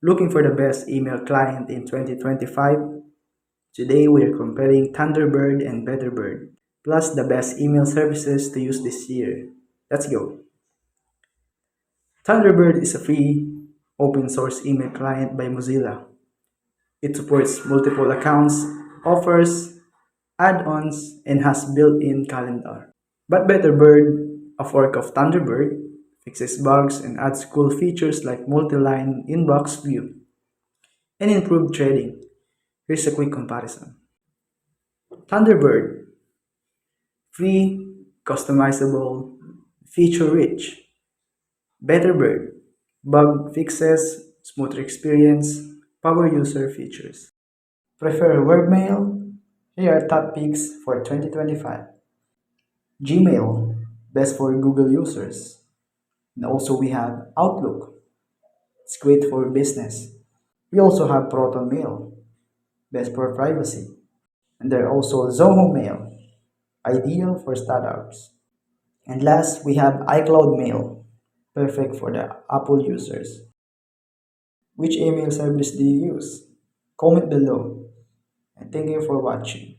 Looking for the best email client in 2025? Today we are comparing Thunderbird and Betterbird, plus the best email services to use this year. Let's go. Thunderbird is a free, open source email client by Mozilla. It supports multiple accounts, offers add-ons, and has built-in calendar. But Betterbird, a fork of Thunderbird, fixes bugs and adds cool features like multi-line inbox view and improved threading. Here's a quick comparison. Thunderbird, free, customizable, feature-rich. Betterbird, bug fixes, smoother experience, power user features. Prefer webmail? Here are top picks for 2025. Gmail, best for Google users. And also we have Outlook. It's great for business. We also have Proton Mail, best for privacy. And there are also Zoho Mail, ideal for startups. And last, we have iCloud Mail, perfect for the Apple users. Which email service do you use? Comment below. And thank you for watching.